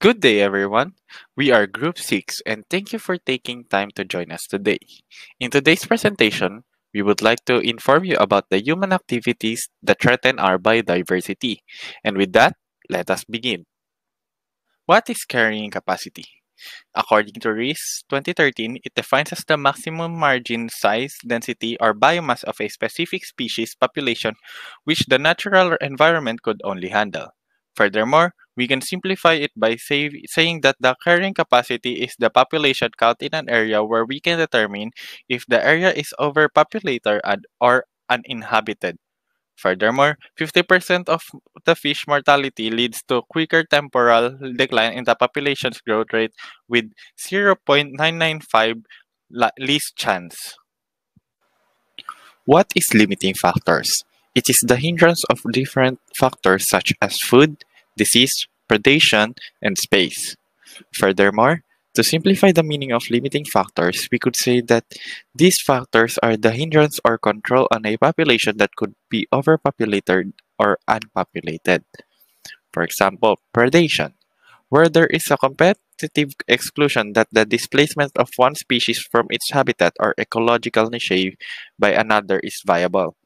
Good day, everyone. We are Group 6, and thank you for taking time to join us today. In today's presentation, we would like to inform you about the human activities that threaten our biodiversity. And with that, let us begin. What is carrying capacity? According to RIS 2013, it defines as the maximum margin size, density, or biomass of a specific species population which the natural environment could only handle. Furthermore, we can simplify it by saying that the carrying capacity is the population count in an area where we can determine if the area is overpopulated or uninhabited. Furthermore, 50% of the fish mortality leads to quicker temporal decline in the population's growth rate with 0.995 least chance. What is limiting factors? It is the hindrance of different factors such as food, disease, predation, and space. Furthermore, to simplify the meaning of limiting factors, we could say that these factors are the hindrance or control on a population that could be overpopulated or unpopulated. For example, predation, where there is a competitive exclusion that the displacement of one species from its habitat or ecological niche by another is viable.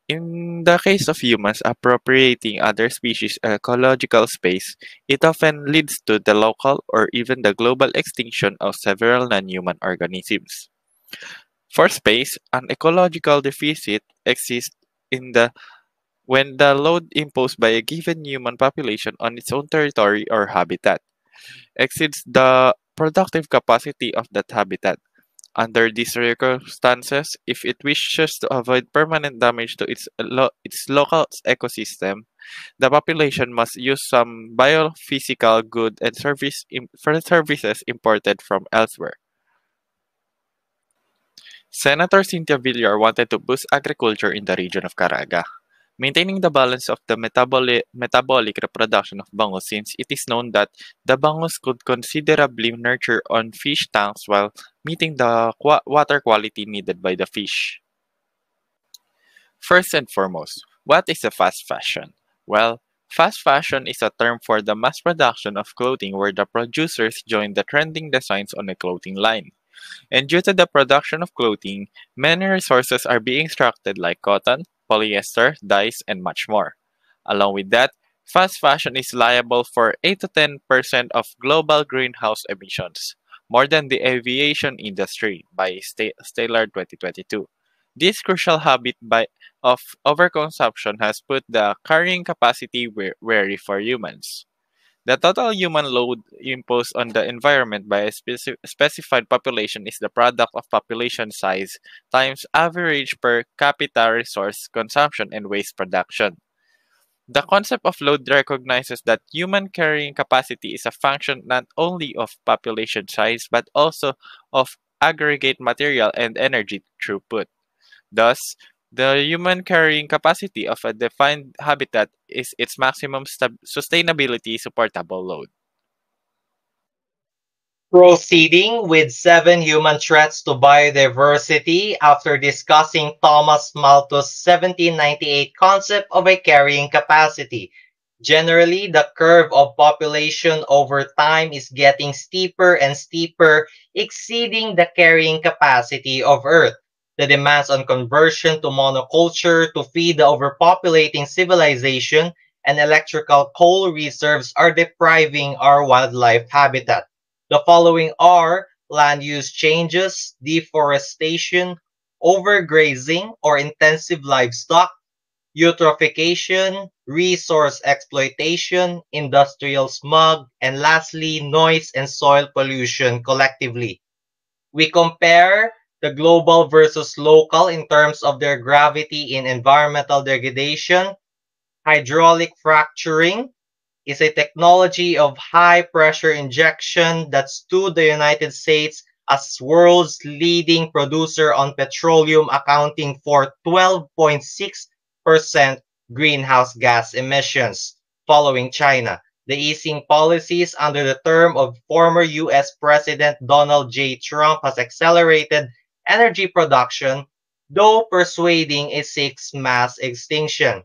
In the case of humans appropriating other species' ecological space, it often leads to the local or even the global extinction of several non-human organisms. For space, an ecological deficit exists in the when the load imposed by a given human population on its own territory or habitat exceeds the productive capacity of that habitat. Under these circumstances, if it wishes to avoid permanent damage to its local ecosystem, the population must use some biophysical good and for services imported from elsewhere. Senator Cynthia Villar wanted to boost agriculture in the region of Caraga, maintaining the balance of the metabolic reproduction of bangus, since it is known that the bangus could considerably nurture on fish tanks while meeting the water quality needed by the fish. First and foremost, what is a fast fashion? Well, fast fashion is a term for the mass production of clothing where the producers join the trending designs on a clothing line. And due to the production of clothing, many resources are being extracted like cotton, polyester, dyes, and much more. Along with that, fast fashion is liable for 8 to 10% of global greenhouse emissions, more than the aviation industry by Stellar 2022. This crucial habit of overconsumption has put the carrying capacity wary for humans. The total human load imposed on the environment by a specified population is the product of population size times average per capita resource consumption and waste production. The concept of load recognizes that human carrying capacity is a function not only of population size but also of aggregate material and energy throughput. Thus, the human carrying capacity of a defined habitat is its maximum sustainability supportable load. Proceeding with seven human threats to biodiversity after discussing Thomas Malthus' 1798 concept of a carrying capacity. Generally, the curve of population over time is getting steeper and steeper, exceeding the carrying capacity of Earth. The demands on conversion to monoculture to feed the overpopulating civilization and electrical coal reserves are depriving our wildlife habitat. The following are land use changes, deforestation, overgrazing or intensive livestock, eutrophication, resource exploitation, industrial smog, and lastly, noise and soil pollution collectively. We compare the global versus local in terms of their gravity in environmental degradation. Hydraulic fracturing is a technology of high pressure injection that stood the United States as world's leading producer on petroleum, accounting for 12.6% greenhouse gas emissions. Following China, the easing policies under the term of former US President Donald J. Trump has accelerated energy production, though persuading it seeks mass extinction.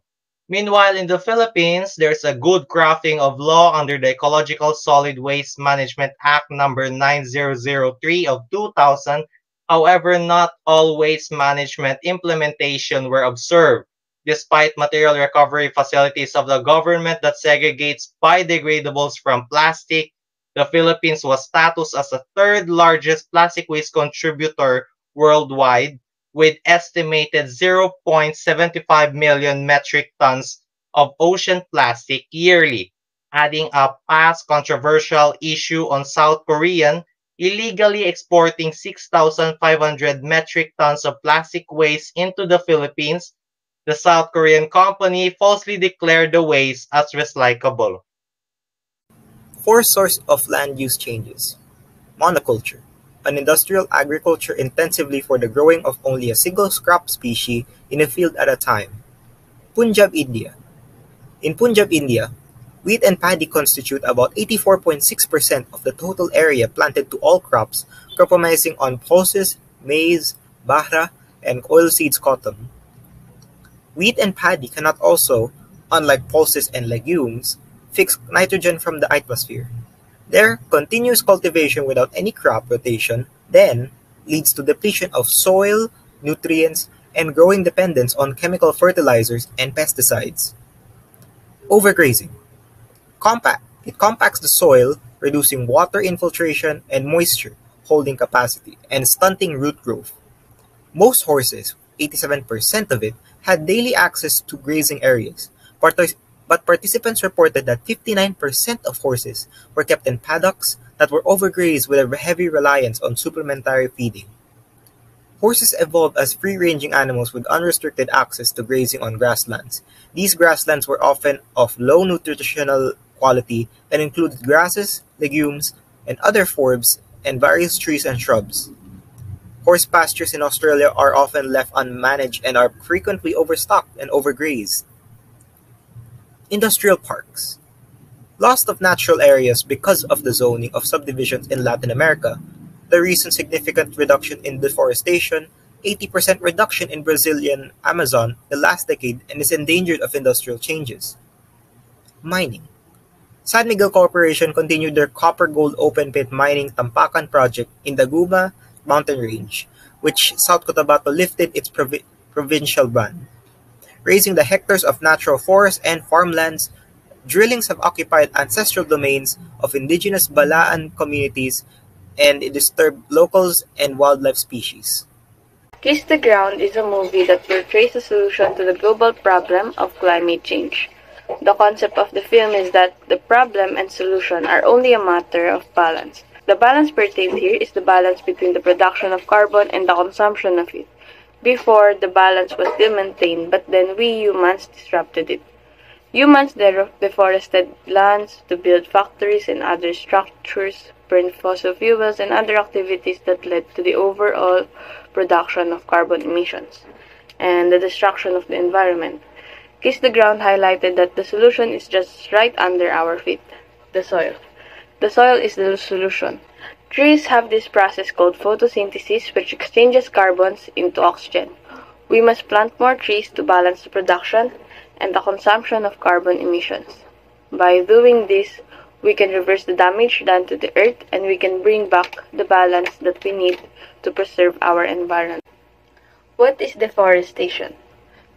Meanwhile, in the Philippines, there's a good crafting of law under the Ecological Solid Waste Management Act number 9003 of 2000. However, not all waste management implementation were observed. Despite material recovery facilities of the government that segregates biodegradables from plastic, the Philippines was status as the third largest plastic waste contributor worldwide with estimated 0.75 million metric tons of ocean plastic yearly, adding a past controversial issue on South Korean illegally exporting 6,500 metric tons of plastic waste into the Philippines. The South Korean company falsely declared the waste as recyclable. Fourth source of land use changes. Monoculture, an industrial agriculture intensively for the growing of only a single crop species in a field at a time. Punjab, India. In Punjab, India, wheat and paddy constitute about 84.6% of the total area planted to all crops, compromising on pulses, maize, bahra, and oilseeds cotton. Wheat and paddy cannot also, unlike pulses and legumes, fix nitrogen from the atmosphere. Their continuous cultivation without any crop rotation then leads to depletion of soil, nutrients, and growing dependence on chemical fertilizers and pesticides. Overgrazing. It compacts the soil, reducing water infiltration and moisture holding capacity, and stunting root growth. Most horses, 87% of it, had daily access to grazing areas, but participants reported that 59% of horses were kept in paddocks that were overgrazed with a heavy reliance on supplementary feeding. Horses evolved as free-ranging animals with unrestricted access to grazing on grasslands. These grasslands were often of low nutritional quality and included grasses, legumes, and other forbs and various trees and shrubs. Horse pastures in Australia are often left unmanaged and are frequently overstocked and overgrazed. Industrial parks. Loss of natural areas because of the zoning of subdivisions in Latin America, the recent significant reduction in deforestation, 80% reduction in Brazilian Amazon the last decade and is endangered of industrial changes. Mining. San Miguel Corporation continued their copper-gold open-pit mining Tampakan project in the Guma mountain range, which South Cotabato lifted its provincial ban. Raising the hectares of natural forests and farmlands, drillings have occupied ancestral domains of indigenous Balaan communities and it disturbed locals and wildlife species. Kiss the Ground is a movie that portrays a solution to the global problem of climate change. The concept of the film is that the problem and solution are only a matter of balance. The balance pertained here is the balance between the production of carbon and the consumption of it. Before, the balance was still maintained, but then we humans disrupted it. Humans deforested lands to build factories and other structures, burned fossil fuels and other activities that led to the overall production of carbon emissions and the destruction of the environment. Kiss the Ground highlighted that the solution is just right under our feet, the soil. The soil is the solution. Trees have this process called photosynthesis which exchanges carbons into oxygen. We must plant more trees to balance the production and the consumption of carbon emissions. By doing this, we can reverse the damage done to the earth and we can bring back the balance that we need to preserve our environment. What is deforestation?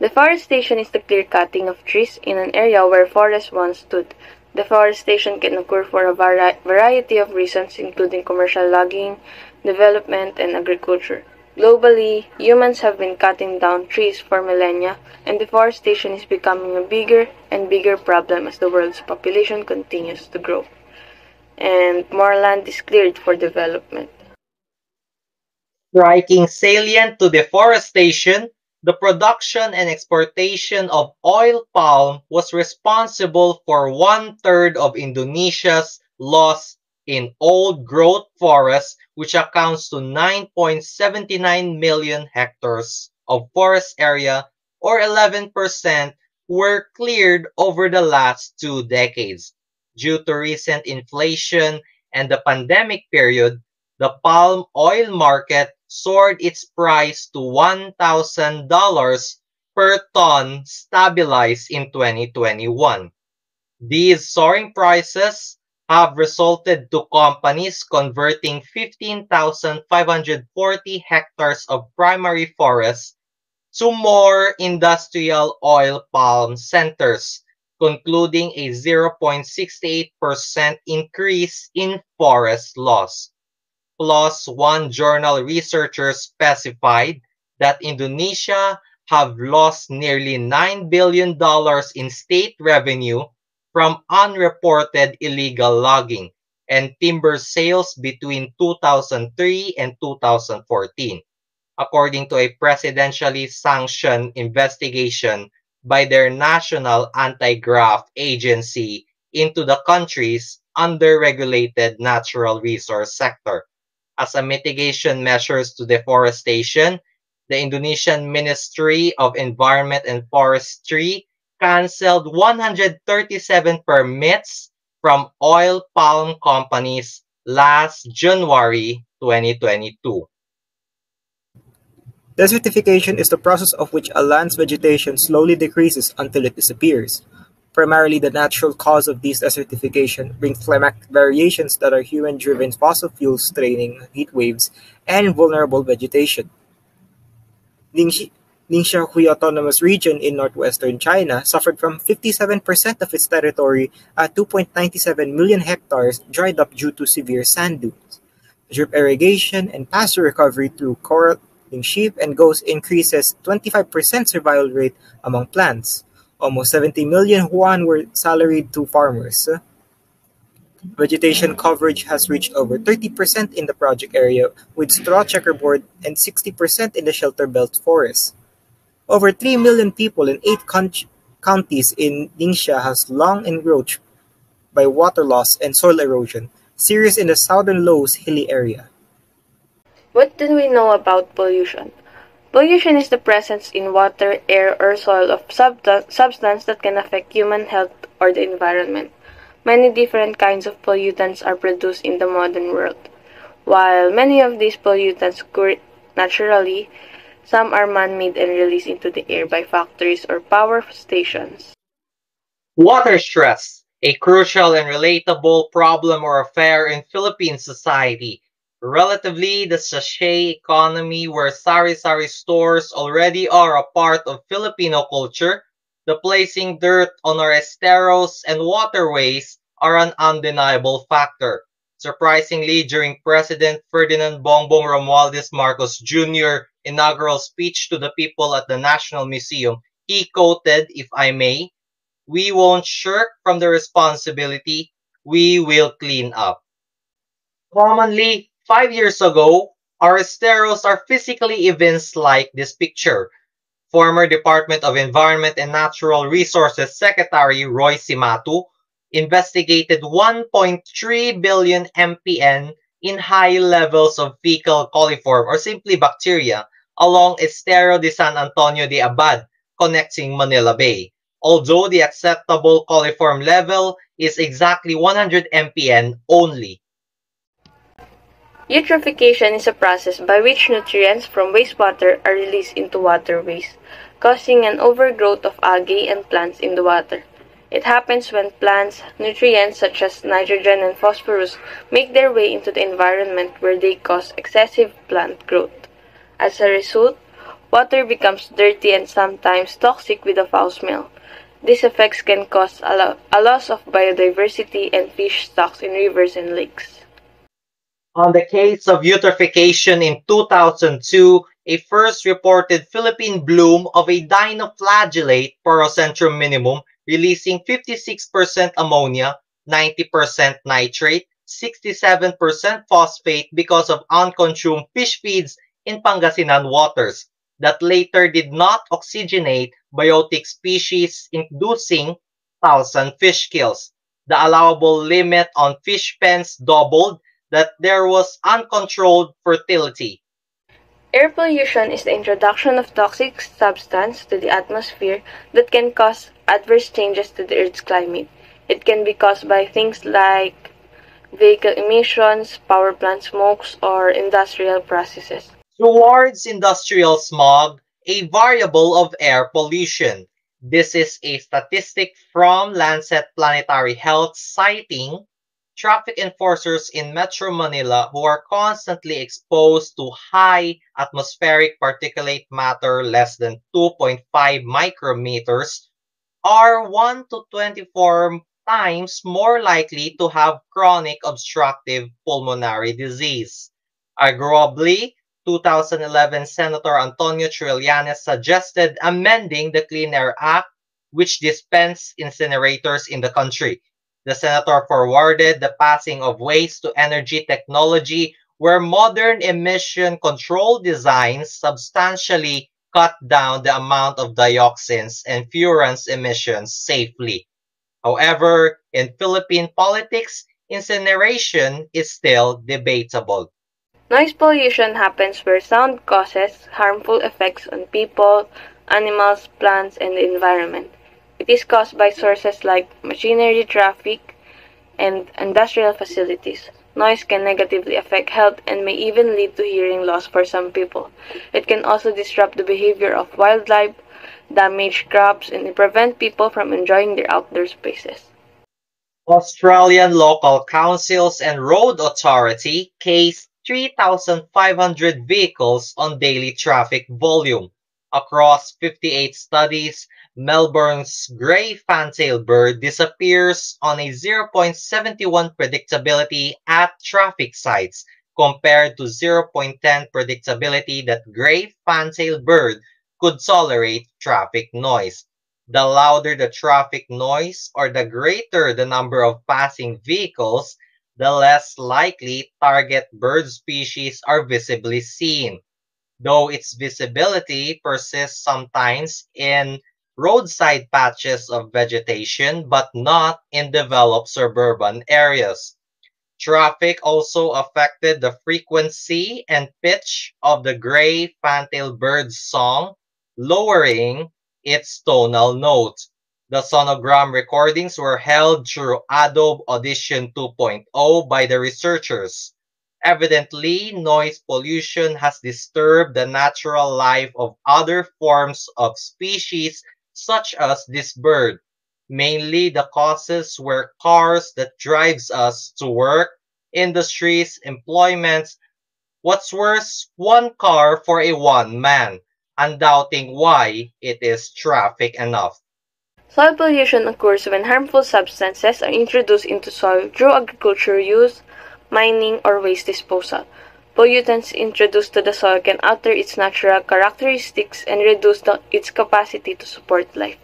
Deforestation is the clear cutting of trees in an area where forests once stood. Deforestation can occur for a variety of reasons including commercial logging, development, and agriculture. Globally, humans have been cutting down trees for millennia, and deforestation is becoming a bigger and bigger problem as the world's population continues to grow, and more land is cleared for development. Striking salient to deforestation, the production and exportation of oil palm was responsible for one-third of Indonesia's loss in old-growth forests, which accounts to 9.79 million hectares of forest area, or 11% were cleared over the last 2 decades. Due to recent inflation and the pandemic period, the palm oil market soared its price to $1,000 per ton stabilized in 2021. These soaring prices have resulted to companies converting 15,540 hectares of primary forests to more industrial oil palm centers, concluding a 0.68% increase in forest loss. Plus, one journal researcher specified that Indonesia have lost nearly $9 billion in state revenue from unreported illegal logging and timber sales between 2003 and 2014, according to a presidentially sanctioned investigation by their national anti-graft agency into the country's under-regulated natural resource sector. As a mitigation measures to deforestation, the Indonesian Ministry of Environment and Forestry canceled 137 permits from oil palm companies last January 2022. Desertification is the process of which a land's vegetation slowly decreases until it disappears. Primarily, the natural cause of this desertification brings climatic variations that are human-driven fossil fuels straining heat waves and vulnerable vegetation. Ningxi Ningxia Autonomous Region in northwestern China suffered from 57% of its territory at 2.97 million hectares dried up due to severe sand dunes. Drip irrigation and pasture recovery through coral sheep and goats increases 25% survival rate among plants. Almost 70 million yuan were salaried to farmers. Vegetation coverage has reached over 30% in the project area, with straw checkerboard and 60% in the shelter belt forests. Over 3 million people in 8 counties in Ningxia has long encroached by water loss and soil erosion, serious in the southern Low's hilly area. What do we know about pollution? Pollution is the presence in water, air, or soil of substance that can affect human health or the environment. Many different kinds of pollutants are produced in the modern world. While many of these pollutants occur naturally, some are man-made and released into the air by factories or power stations. Water stress, a crucial and relatable problem or affair in Philippine society. Relatively, the sachet economy where sari-sari stores already are a part of Filipino culture, the placing dirt on our esteros and waterways are an undeniable factor. Surprisingly, during President Ferdinand Bongbong Romualdez Marcos Jr. inaugural speech to the people at the National Museum, he quoted, if I may, "We won't shirk from the responsibility, we will clean up." Commonly, 5 years ago, our esteros are physically events like this picture. Former Department of Environment and Natural Resources Secretary Roy Simatu investigated 1.3 billion mpn in high levels of fecal coliform or simply bacteria along Estero de San Antonio de Abad connecting Manila Bay, although the acceptable coliform level is exactly 100 mpn only. Eutrophication is a process by which nutrients from wastewater are released into waterways, causing an overgrowth of algae and plants in the water. It happens when plants' nutrients such as nitrogen and phosphorus make their way into the environment where they cause excessive plant growth. As a result, water becomes dirty and sometimes toxic with a foul smell. These effects can cause a loss of biodiversity and fish stocks in rivers and lakes. On the case of eutrophication in 2002, a first reported Philippine bloom of a dinoflagellate Porocentrum minimum releasing 56% ammonia, 90% nitrate, 67% phosphate because of unconsumed fish feeds in Pangasinan waters that later did not oxygenate biotic species, inducing 1,000 fish kills. The allowable limit on fish pens doubled, that there was uncontrolled fertility. Air pollution is the introduction of toxic substance to the atmosphere that can cause adverse changes to the Earth's climate. It can be caused by things like vehicle emissions, power plant smokes, or industrial processes. Towards industrial smog, a variable of air pollution. This is a statistic from Lancet Planetary Health citing traffic enforcers in Metro Manila who are constantly exposed to high atmospheric particulate matter less than 2.5 micrometers are 1 to 24 times more likely to have chronic obstructive pulmonary disease. Arguably, 2011 Senator Antonio Trillanes suggested amending the Clean Air Act, which dispensed incinerators in the country. The senator forwarded the passing of waste to energy technology where modern emission control designs substantially cut down the amount of dioxins and furans emissions safely. However, in Philippine politics, incineration is still debatable. Noise pollution happens where sound causes harmful effects on people, animals, plants, and the environment. It is caused by sources like machinery, traffic, and industrial facilities. Noise can negatively affect health and may even lead to hearing loss for some people. It can also disrupt the behavior of wildlife, damage crops, and prevent people from enjoying their outdoor spaces. Australian Local Councils and Road Authority cased 3,500 vehicles on daily traffic volume. Across 58 studies, Melbourne's grey fantail bird disappears on a 0.71 predictability at traffic sites compared to 0.10 predictability that grey fantail bird could tolerate traffic noise. The louder the traffic noise or the greater the number of passing vehicles, the less likely target bird species are visibly seen, though its visibility persists sometimes in roadside patches of vegetation but not in developed suburban areas. Traffic also affected the frequency and pitch of the gray fantail bird's song, lowering its tonal note. The sonogram recordings were held through Adobe Audition 2.0 by the researchers. Evidently, noise pollution has disturbed the natural life of other forms of species such as this bird. Mainly the causes were cars that drives us to work, industries, employments. What's worse, one car for a one man, undoubting why it is traffic enough. Soil pollution occurs when harmful substances are introduced into soil through agriculture use, mining, or waste disposal. Pollutants introduced to the soil can alter its natural characteristics and reduce its capacity to support life.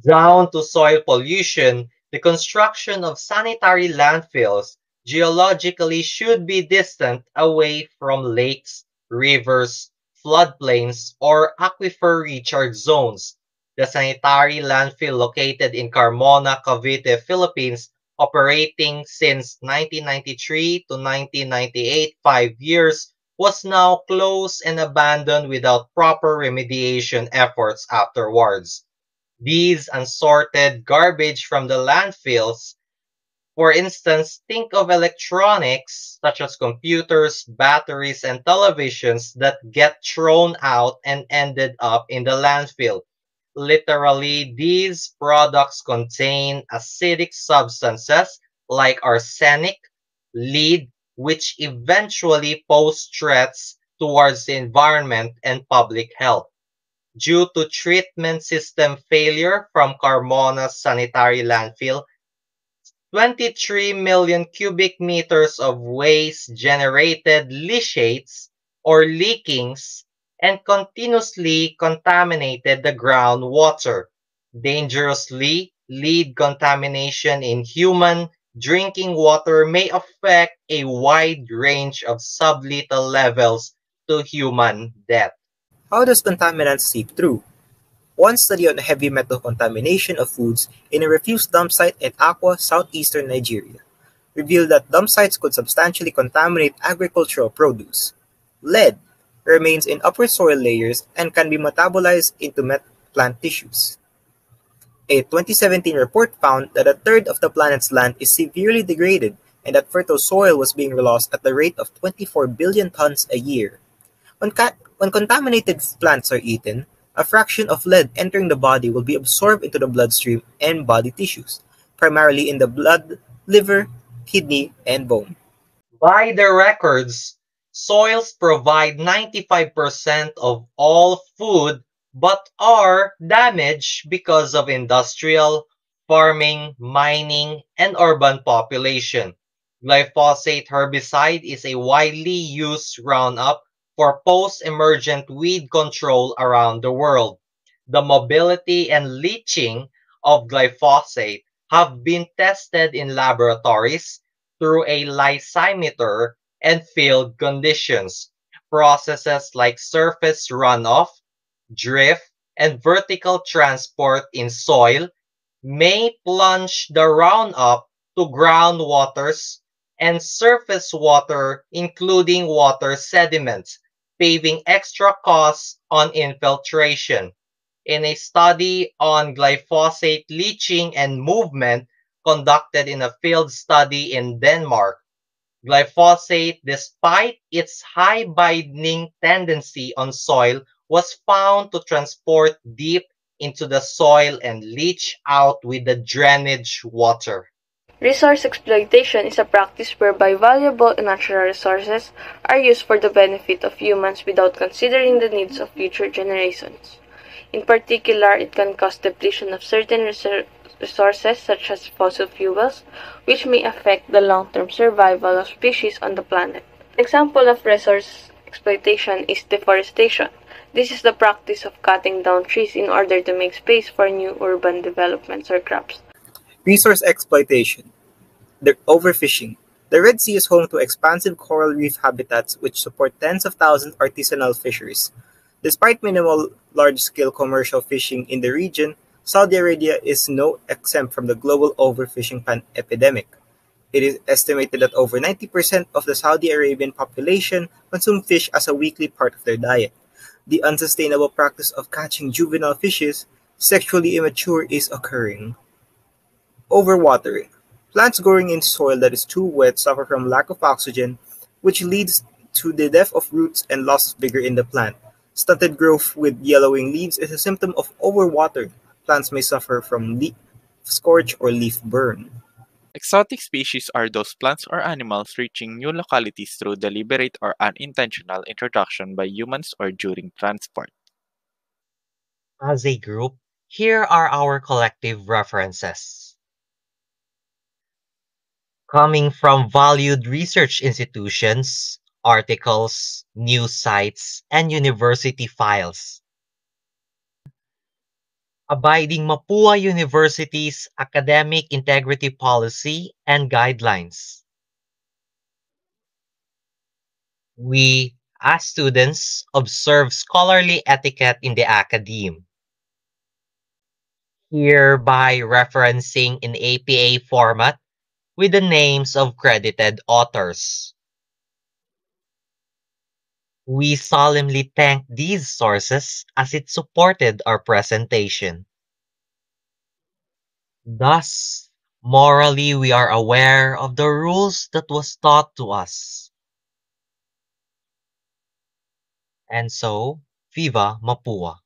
Down to soil pollution, the construction of sanitary landfills geologically should be distant away from lakes, rivers, floodplains, or aquifer recharge zones. The sanitary landfill located in Carmona, Cavite, Philippines, operating since 1993 to 1998, 5 years, was now closed and abandoned without proper remediation efforts afterwards. These unsorted garbage from the landfills, for instance, think of electronics such as computers, batteries, and televisions that get thrown out and ended up in the landfill. Literally, these products contain acidic substances like arsenic, lead, which eventually pose threats towards the environment and public health. Due to treatment system failure from Carmona's sanitary landfill, 23 million cubic meters of waste generated leachates or leakings and continuously contaminated the groundwater. Dangerously, lead contamination in human drinking water may affect a wide range of sublethal levels to human death. How does contaminants seep through? One study on heavy metal contamination of foods in a refuse dump site in Akwa, southeastern Nigeria, revealed that dump sites could substantially contaminate agricultural produce. Lead remains in upper soil layers and can be metabolized into plant tissues. A 2017 report found that a third of the planet's land is severely degraded and that fertile soil was being lost at the rate of 24 billion tons a year. When When contaminated plants are eaten, a fraction of lead entering the body will be absorbed into the bloodstream and body tissues, primarily in the blood, liver, kidney, and bone. By the records, soils provide 95% of all food but are damaged because of industrial, farming, mining, and urban population. Glyphosate herbicide is a widely used Roundup for post-emergent weed control around the world. The mobility and leaching of glyphosate have been tested in laboratories through a lysimeter and field conditions. Processes like surface runoff, drift, and vertical transport in soil may plunge the Roundup to groundwaters and surface water, including water sediments, paving extra costs on infiltration. In a study on glyphosate leaching and movement conducted in a field study in Denmark, glyphosate, despite its high binding tendency on soil, was found to transport deep into the soil and leach out with the drainage water. Resource exploitation is a practice whereby valuable natural resources are used for the benefit of humans without considering the needs of future generations. In particular, it can cause depletion of certain resources such as fossil fuels, which may affect the long-term survival of species on the planet. An example of resource exploitation is deforestation. This is the practice of cutting down trees in order to make space for new urban developments or crops. Resource exploitation. The overfishing. The Red Sea is home to expansive coral reef habitats which support tens of thousands of artisanal fisheries. Despite minimal large-scale commercial fishing in the region, Saudi Arabia is no exempt from the global overfishing epidemic. It is estimated that over 90% of the Saudi Arabian population consume fish as a weekly part of their diet. The unsustainable practice of catching juvenile fishes, sexually immature, is occurring. Overwatering. Plants growing in soil that is too wet suffer from lack of oxygen, which leads to the death of roots and loss of vigor in the plant. Stunted growth with yellowing leaves is a symptom of overwatering. Plants may suffer from leaf scorch or leaf burn. Exotic species are those plants or animals reaching new localities through deliberate or unintentional introduction by humans or during transport. As a group, here are our collective references. Coming from valued research institutions, articles, news sites, and university files. Abiding Mapua University's Academic Integrity Policy and Guidelines. We, as students, observe scholarly etiquette in the academe. Here by referencing in APA format with the names of credited authors. We solemnly thank these sources as it supported our presentation. Thus, morally we are aware of the rules that was taught to us. And so, Viva Mapua!